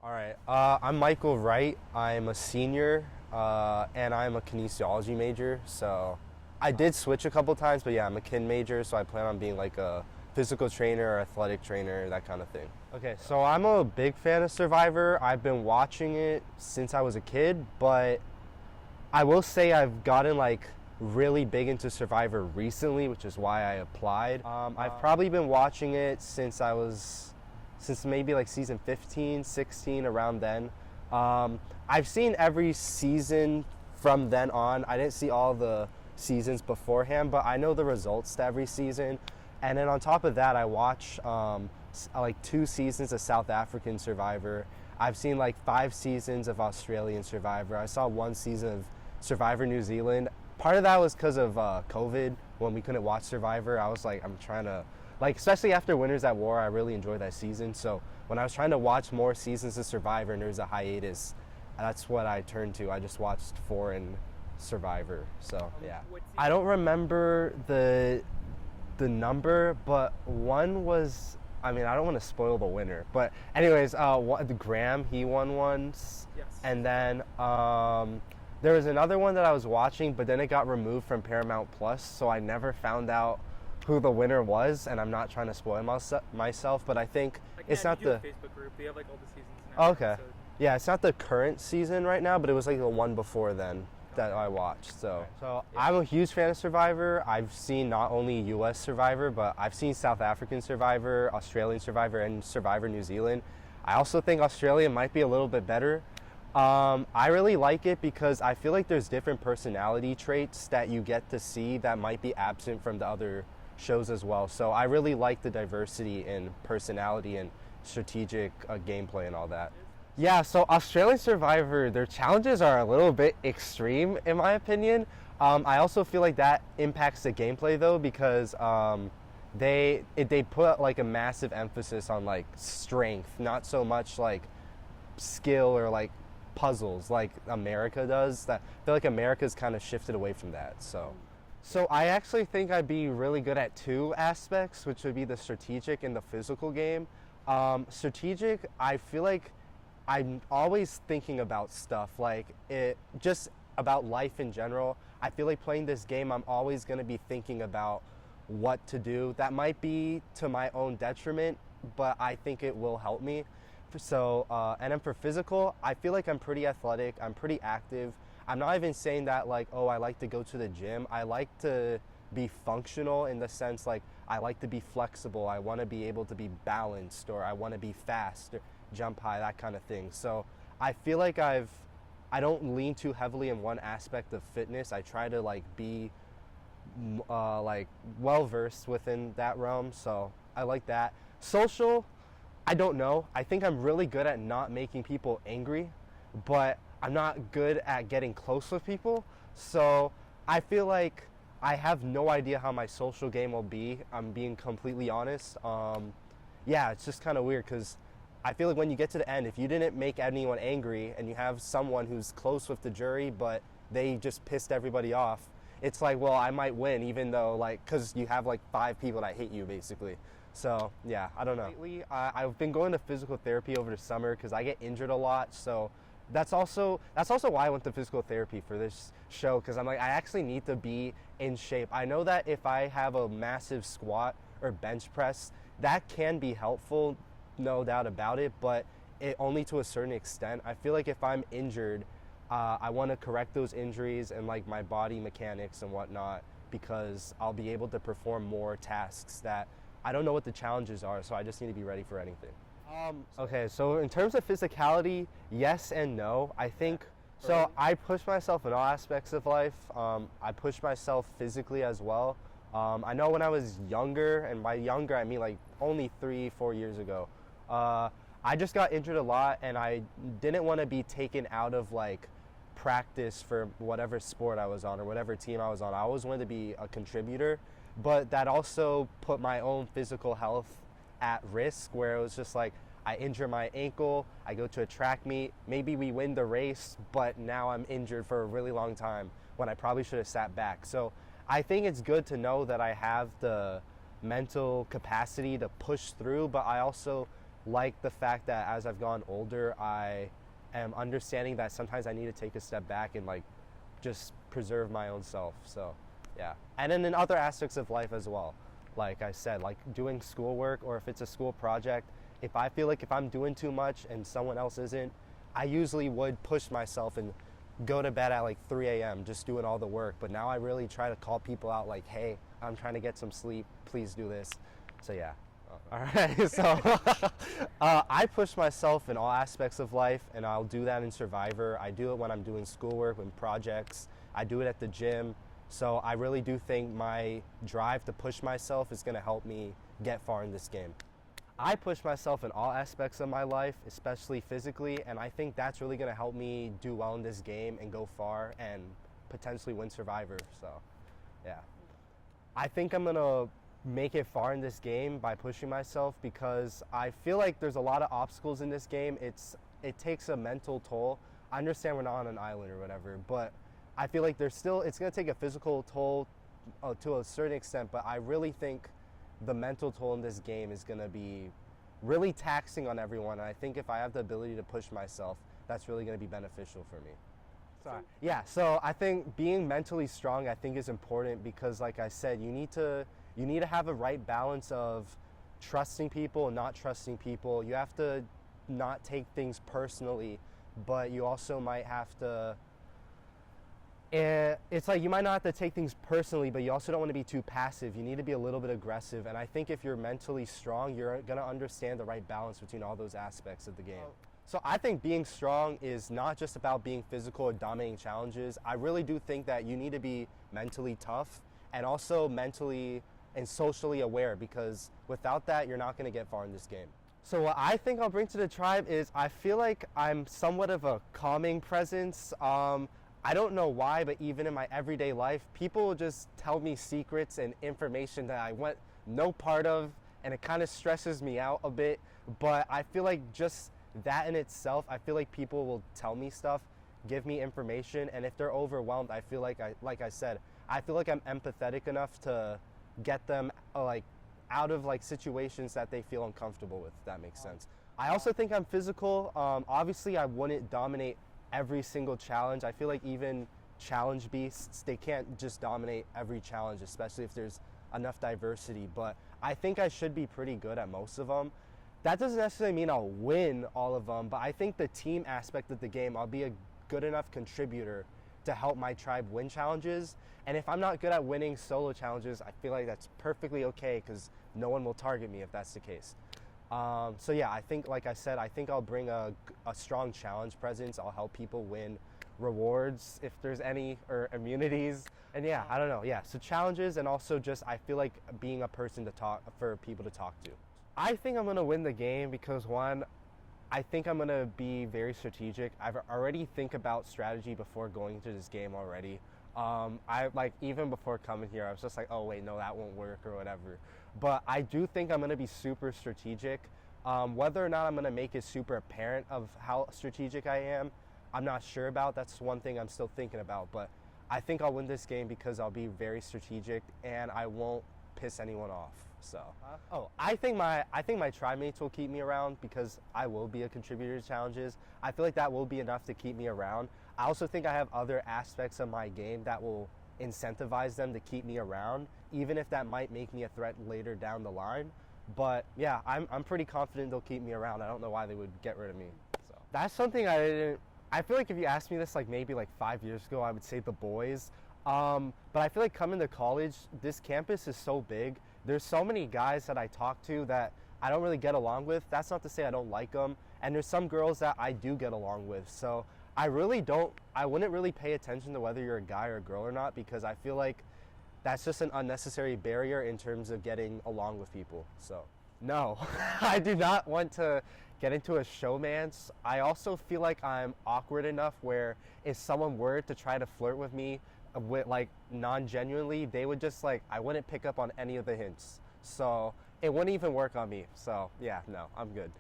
All right, I'm Michael Wright. I'm a senior and I'm a kinesiology major. So I did switch a couple times, but yeah, I'm a kin major, so I plan on being like a physical trainer or athletic trainer, that kind of thing. Okay, so I'm a big fan of Survivor. I've been watching it since I was a kid, but I will say I've gotten like really big into Survivor recently, which is why I applied. I've probably been watching it since maybe like season 15, 16, around then. I've seen every season from then on. I didn't see all the seasons beforehand, but I know the results to every season. And then on top of that, I watch like 2 seasons of South African Survivor. I've seen like 5 seasons of Australian Survivor. I saw 1 season of Survivor New Zealand. Part of that was because of COVID, when we couldn't watch Survivor. I was like, I'm trying to, like, especially after Winners at War, I really enjoyed that season. So when I was trying to watch more seasons of Survivor and there was a hiatus, that's what I turned to. I just watched foreign Survivor. So yeah, I don't remember the number, but one was, I mean, I don't want to spoil the winner, but anyways, the Graham, he won once. Yes. And then there was another one that I was watching, but then it got removed from Paramount Plus, so I never found out who the winner was, and I'm not trying to spoil myself, but I think it's not the Facebook group. They have like all the seasons now. Oh, okay. Yeah, it's not the current season right now, but it was like the one before then that I watched. So yeah. I'm a huge fan of Survivor. I've seen not only US Survivor, but I've seen South African Survivor, Australian Survivor, and Survivor New Zealand. I also think Australia might be a little bit better. I really like it because I feel like there's different personality traits that you get to see that might be absent from the other shows as well. So I really like the diversity in personality and strategic gameplay and all that. Yeah, so Australian Survivor, their challenges are a little bit extreme in my opinion. I also feel like that impacts the gameplay though, because they put like a massive emphasis on like strength, not so much like skill or like puzzles like America does. That I feel like America's kind of shifted away from that. So I actually think I'd be really good at 2 aspects, which would be the strategic and the physical game. Strategic, I feel like I'm always thinking about stuff, like it just about life in general. I feel like playing this game, I'm always going to be thinking about what to do. That might be to my own detriment, but I think it will help me. So, and then for physical, I feel like I'm pretty athletic, I'm pretty active. I'm not even saying that like, oh, I like to go to the gym. I like to be functional in the sense like I like to be flexible. I want to be able to be balanced, or I want to be fast, or jump high, that kind of thing. So I feel like I don't lean too heavily in one aspect of fitness. I try to like be like well versed within that realm. So I like that. Social, I don't know. I think I'm really good at not making people angry, but I'm not good at getting close with people. So I feel like I have no idea how my social game will be. I'm being completely honest. Yeah, it's just kind of weird because I feel like when you get to the end, if you didn't make anyone angry and you have someone who's close with the jury, but they just pissed everybody off, it's like, well, I might win, even though, like, because you have like 5 people that hate you, basically. So, yeah, I don't know. Lately, I've been going to physical therapy over the summer because I get injured a lot. So that's also why I went to physical therapy for this show, because I'm like, I actually need to be in shape. I know that if I have a massive squat or bench press, that can be helpful, no doubt about it, but it only to a certain extent. I feel like if I'm injured, I want to correct those injuries and like my body mechanics and whatnot, because I'll be able to perform more tasks that I don't know what the challenges are, so I just need to be ready for anything. Okay, so in terms of physicality, yes and no. I think, so I push myself in all aspects of life. I push myself physically as well. I know when I was younger, and by younger I mean like only 3-4 years ago, I just got injured a lot, and I didn't want to be taken out of like practice for whatever sport I was on or whatever team I was on. I always wanted to be a contributor, but that also put my own physical health at risk, where it was just like I injure my ankle, I go to a track meet, maybe we win the race, but now I'm injured for a really long time when I probably should have sat back. So I think it's good to know that I have the mental capacity to push through, but I also like the fact that as I've gone older, I am understanding that sometimes I need to take a step back and like just preserve my own self. So yeah. And then in other aspects of life as well. Like I said, like doing schoolwork, or if it's a school project, if I feel like if I'm doing too much and someone else isn't, I usually would push myself and go to bed at like 3 a.m. just doing all the work. But now I really try to call people out like, hey, I'm trying to get some sleep, please do this. So yeah. All right, so I push myself in all aspects of life, and I'll do that in Survivor. I do it when I'm doing schoolwork, when projects. I do it at the gym. So I really do think my drive to push myself is going to help me get far in this game. I push myself in all aspects of my life, especially physically, and I think that's really going to help me do well in this game and go far and potentially win Survivor. So yeah, I think I'm going to make it far in this game by pushing myself, because I feel like there's a lot of obstacles in this game. It takes a mental toll. I understand we're not on an island or whatever, but I feel like it's going to take a physical toll to a certain extent, but I really think the mental toll in this game is going to be really taxing on everyone. And I think if I have the ability to push myself, that's really going to be beneficial for me. Yeah, so I think being mentally strong, I think, is important, because like I said, you need to have a right balance of trusting people and not trusting people. You have to not take things personally, but you also might have to, it's like you might not have to take things personally, but you also don't want to be too passive. You need to be a little bit aggressive. And I think if you're mentally strong, you're going to understand the right balance between all those aspects of the game. So I think being strong is not just about being physical or dominating challenges. I really do think that you need to be mentally tough and also mentally and socially aware, because without that, you're not going to get far in this game. So what I think I'll bring to the tribe is I feel like I'm somewhat of a calming presence. I don't know why, but even in my everyday life, people will just tell me secrets and information that I want no part of, and it kind of stresses me out a bit. But I feel like just that in itself, I feel like people will tell me stuff, give me information, and if they're overwhelmed, I feel like I said, I feel like I'm empathetic enough to get them like out of like situations that they feel uncomfortable with, if that makes sense. I also think I'm physical. Obviously, I wouldn't dominate every single challenge. I feel like even challenge beasts, they can't just dominate every challenge, especially if there's enough diversity, but I think I should be pretty good at most of them. That doesn't necessarily mean I'll win all of them, but I think the team aspect of the game, I'll be a good enough contributor to help my tribe win challenges. And if I'm not good at winning solo challenges, I feel like that's perfectly okay, because no one will target me if that's the case. So yeah, I think, like I said, I think I'll bring a strong challenge presence. I'll help people win rewards, if there's any, or immunities. And yeah, I don't know. Yeah, so challenges, and also just I feel like being a person to talk, for people to talk to. I think I'm going to win the game because, one, I think I'm going to be very strategic. I've already think about strategy before going into this game already. I like, even before coming here, I was just like, oh wait, no, that won't work or whatever. But I do think I'm going to be super strategic. Whether or not I'm going to make it super apparent of how strategic I am, I'm not sure about. That's one thing I'm still thinking about. But I think I'll win this game because I'll be very strategic and I won't piss anyone off. So, I think my tribe mates will keep me around because I will be a contributor to challenges. I feel like that will be enough to keep me around. I also think I have other aspects of my game that will incentivize them to keep me around, even if that might make me a threat later down the line. But yeah, I'm pretty confident they'll keep me around. I don't know why they would get rid of me. So that's something I feel like if you asked me this like maybe like 5 years ago, I would say the boys. But I feel like coming to college, this campus is so big. There's so many guys that I talk to that I don't really get along with. That's not to say I don't like them. And there's some girls that I do get along with. So I wouldn't really pay attention to whether you're a guy or a girl or not, because I feel like that's just an unnecessary barrier in terms of getting along with people. So no, I do not want to get into a showmance. I also feel like I'm awkward enough where if someone were to try to flirt with me, with like non-genuinely, they would just like, I wouldn't pick up on any of the hints. So it wouldn't even work on me. So yeah, no, I'm good.